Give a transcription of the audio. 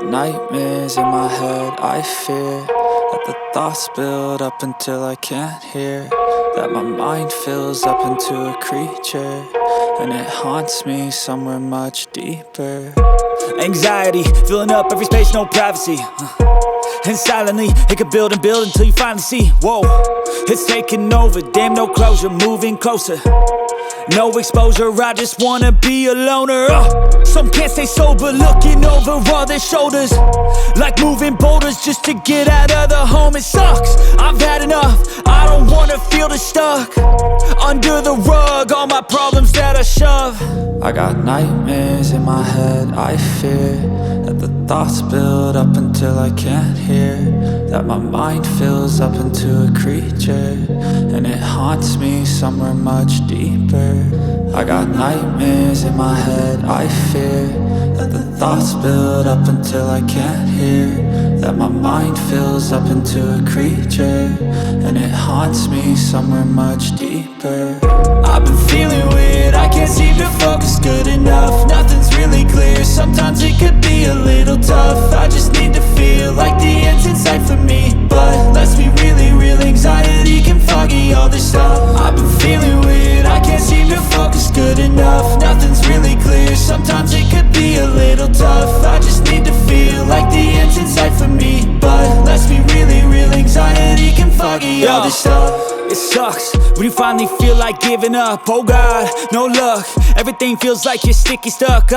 nightmares in my head, I fear that the thoughts build up until I can't hear, that my mind fills up into a creature, and it haunts me somewhere much deeper. Anxiety, filling up every space, no privacy. And silently, it could build and build until you finally see, whoa, it's taking over, damn, no closure, moving closer. No exposure, I just wanna be a loner. Some can't stay sober, looking over all their shoulders, like moving boulders just to get out of the home. It sucks, I've had enough, I don't wanna feel the stuck under the rug, all my problems that I shove. I got nightmares in my head, I fear that the thoughts build up until I can't hear, that my mind fills up into a creature, and it haunts me somewhere much deeper. I got nightmares in my head, I fear that the thoughts build up until I can't hear, that my mind fills up into a creature, and it haunts me somewhere much deeper. I've been feeling weird, I can't seem to focus good enough. Nothing's really clear, sometimes it could be a little tough. I just need to feel like the end's in sight for me, but let's be really real, anxiety can foggy all this stuff. I've been feeling weird, I can't seem to focus good enough. Nothing's really clear, sometimes it could be a little tough. I just need to feel like the end's in sight for me, but let's be really real, anxiety can foggy all this stuff. It sucks when you finally feel like giving up. Oh God, no luck, everything feels like you're sticky stuck.